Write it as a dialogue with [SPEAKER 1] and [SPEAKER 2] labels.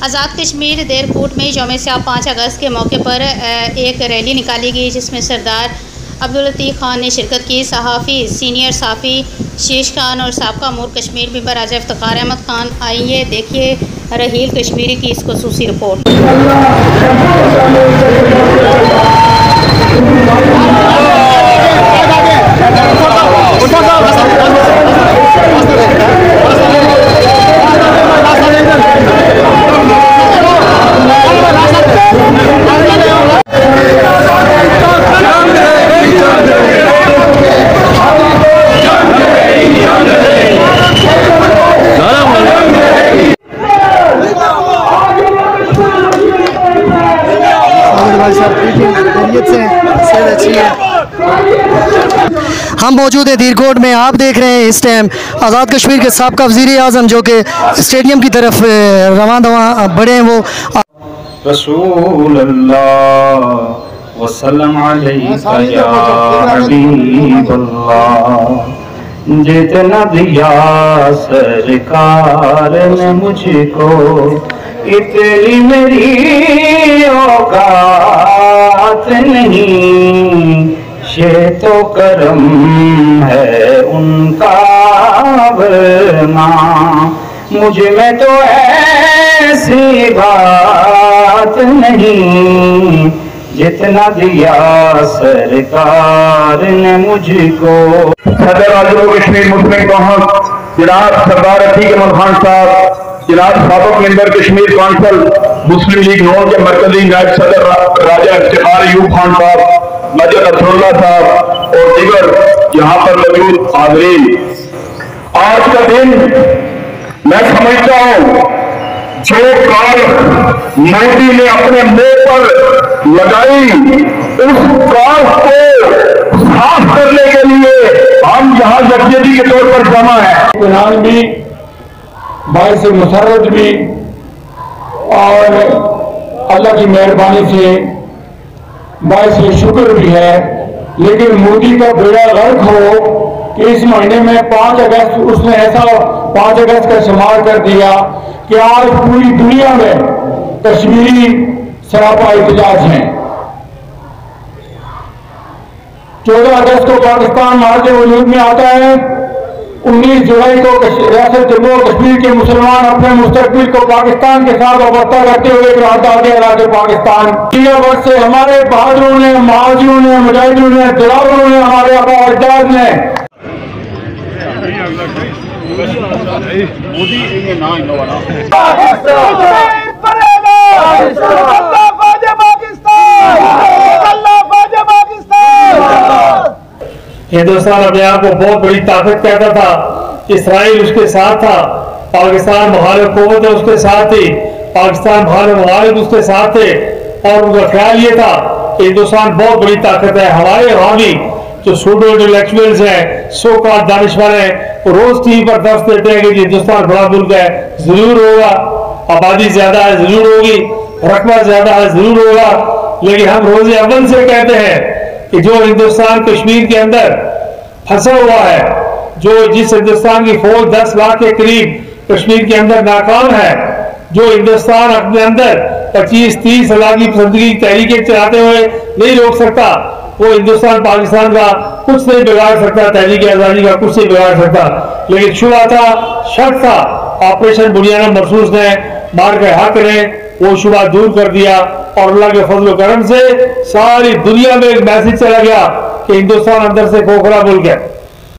[SPEAKER 1] आज़ाद कश्मीर देरकोट में यौम सियाह 5 अगस्त के मौके पर एक रैली निकाली गई, जिसमें सरदार अब्दुल लतीफ़ खान ने शिरकत की। सहाफ़ी सीनियर सहाफ़ी शीश खान और साबका अमीर कश्मीर मेंबर राजा इफ्तिखार अहमद खान। आइए देखिए रहील कश्मीरी की इस ख़ुसूसी रिपोर्ट।
[SPEAKER 2] हम मौजूद हैं देरकोट में। आप देख रहे हैं इस टाइम आज़ाद कश्मीर के साबका वज़ीर-ए-आज़म जो कि स्टेडियम की तरफ रवां दवा बढ़े हैं। वो
[SPEAKER 3] रसूल अल्लाह वसल्लम अलैका या हबीब अल्लाह, जितना दिया सरकार ने मुझको इतनी मेरी औकात नहीं, ये तो करम है उनका, वरना मुझ में तो ऐसी बात नहीं, जितना दिया सरकार ने मुझको।
[SPEAKER 4] सदर आज़म कश्मीर मुस्लिम कौंसिल जनाब सरदार रफीक अहमद खान साहब, जनाब साबिक मेंबर कश्मीर कौंसिल मुस्लिम लीग नून के मरकजी नायब सदर राजा इफ्तिखार अयूब खान साहब, मजद असरुल्लाह साहब और दीगर यहाँ पर मौजूद हाज़रीन, आज का दिन मैं समझता हूँ जो काल मोदी ने अपने मुंह पर लगाई, उस काल को साफ करने के लिए हम यहाँ यकजहती के तौर पर जमा है। इनाम भी बाइस मुसर्रत भी और अल्लाह की मेहरबानी से बाइस शुक्र भी है, लेकिन मोदी का बेड़ा गर्क हो कि इस महीने में 5 अगस्त उसने ऐसा 5 अगस्त का शुमार कर दिया कि आज पूरी दुनिया में कश्मीरी सरापा एहतजाज हैं। 14 अगस्त को पाकिस्तान मार्च वजूद में आता है। 19 जुलाई को रियासत जम्मू और कश्मीर के मुसलमान अपने मुस्तकबिल को पाकिस्तान के साथ वाबस्ता करते हुए राज पाकिस्तान दुनिया भर से हमारे बहादुरों ने, महाजियों ने, मुजाहिदों ने, दिलावरों ने, हमारे आबा अजदाद ने
[SPEAKER 5] हिंदुस्तान अपने आप को बहुत बड़ी ताकत कहता था, इसराइल उसके साथ था, पाकिस्तान मुखालिफ हुकूमत उसके साथ थी, पाकिस्तान मुखालिफ उसके साथ थे, और उनका ख्याल ये था कि हिंदुस्तान बहुत बड़ी ताकत है। हमारे हामी जो सूडो इंटेलेक्चुअल्स हैं, सो कॉल्ड दानिशवर हैं, रोज टीवी पर दर्ज देते हैं कि हिंदुस्तान बड़ा मुल्क है, जरूर होगा, आबादी ज्यादा है जरूर होगी, रकबा ज्यादा है जरूर होगा, लेकिन हम रोज अव्वल से कहते हैं कि जो हिंदुस्तान कश्मीर के अंदर फंसा हुआ है, जो जिस हिंदुस्तान की फौज 10 लाख के करीब कश्मीर के अंदर नाकाम है, जो हिंदुस्तान अपने अंदर 25-30 लाख की पसंदगी तहरीकें चलाते हुए नहीं रोक सकता, वो हिंदुस्तान पाकिस्तान का कुछ नहीं बिगाड़ सकता, तहरीक आज़ादी का कुछ नहीं बिगाड़ सकता। लेकिन शुबा था, शक था, ऑपरेशन बुनियाना मरसूस ने मार के हक ने वो शुबा दूर कर दिया, और अल्लाह के फजल करम से सारी दुनिया में एक मैसेज चला गया कि हिंदुस्तान अंदर से खोखला मुल्क है।